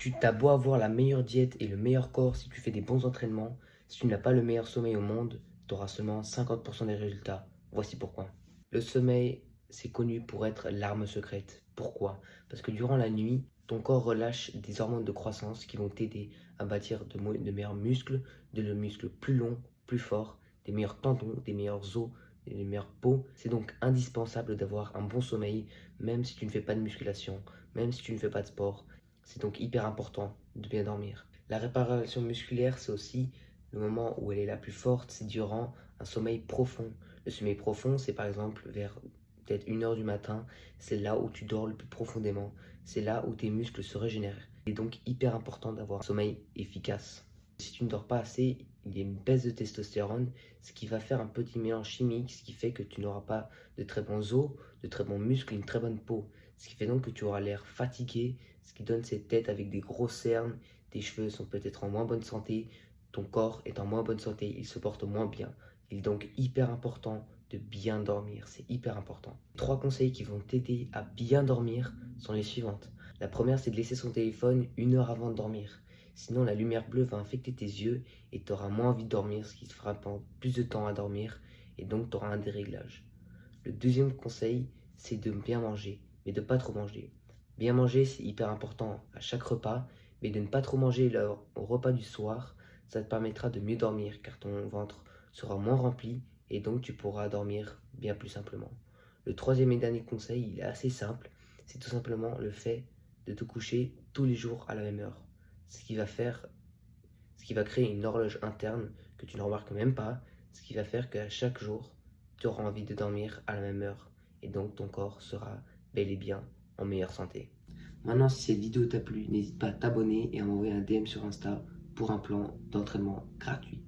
Tu t'as beau avoir la meilleure diète et le meilleur corps si tu fais des bons entraînements, si tu n'as pas le meilleur sommeil au monde, tu auras seulement 50% des résultats. Voici pourquoi. Le sommeil, c'est connu pour être l'arme secrète. Pourquoi? Parce que durant la nuit, ton corps relâche des hormones de croissance qui vont t'aider à bâtir de meilleurs muscles, de muscles plus longs, plus forts, des meilleurs tendons, des meilleurs os, des meilleures peaux. C'est donc indispensable d'avoir un bon sommeil, même si tu ne fais pas de musculation, même si tu ne fais pas de sport. C'est donc hyper important de bien dormir. La réparation musculaire, c'est aussi le moment où elle est la plus forte, c'est durant un sommeil profond. Le sommeil profond, c'est par exemple vers peut-être 1 heure du matin, c'est là où tu dors le plus profondément, c'est là où tes muscles se régénèrent. Il est donc hyper important d'avoir un sommeil efficace. Si tu ne dors pas assez, il y a une baisse de testostérone, ce qui va faire un petit mélange chimique, ce qui fait que tu n'auras pas de très bons os, de très bons muscles, une très bonne peau. Ce qui fait donc que tu auras l'air fatigué, ce qui donne cette tête avec des grosses cernes, tes cheveux sont peut-être en moins bonne santé, ton corps est en moins bonne santé, il se porte moins bien. Il est donc hyper important de bien dormir, c'est hyper important. 3 conseils qui vont t'aider à bien dormir sont les suivantes. La première, c'est de laisser son téléphone 1 heure avant de dormir. Sinon, la lumière bleue va infecter tes yeux et tu auras moins envie de dormir, ce qui te fera prendre plus de temps à dormir et donc tu auras un déréglage. Le deuxième conseil, c'est de bien manger, mais de ne pas trop manger. Bien manger, c'est hyper important à chaque repas, mais de ne pas trop manger au repas du soir, ça te permettra de mieux dormir car ton ventre sera moins rempli et donc tu pourras dormir bien plus simplement. Le troisième et dernier conseil, il est assez simple, c'est tout simplement le fait de te coucher tous les jours à la même heure. Ce qui va créer une horloge interne que tu ne remarques même pas, ce qui va faire qu'à chaque jour, tu auras envie de dormir à la même heure et donc ton corps sera bel et bien en meilleure santé. Maintenant, si cette vidéo t'a plu, n'hésite pas à t'abonner et à m'envoyer un DM sur Insta pour un plan d'entraînement gratuit.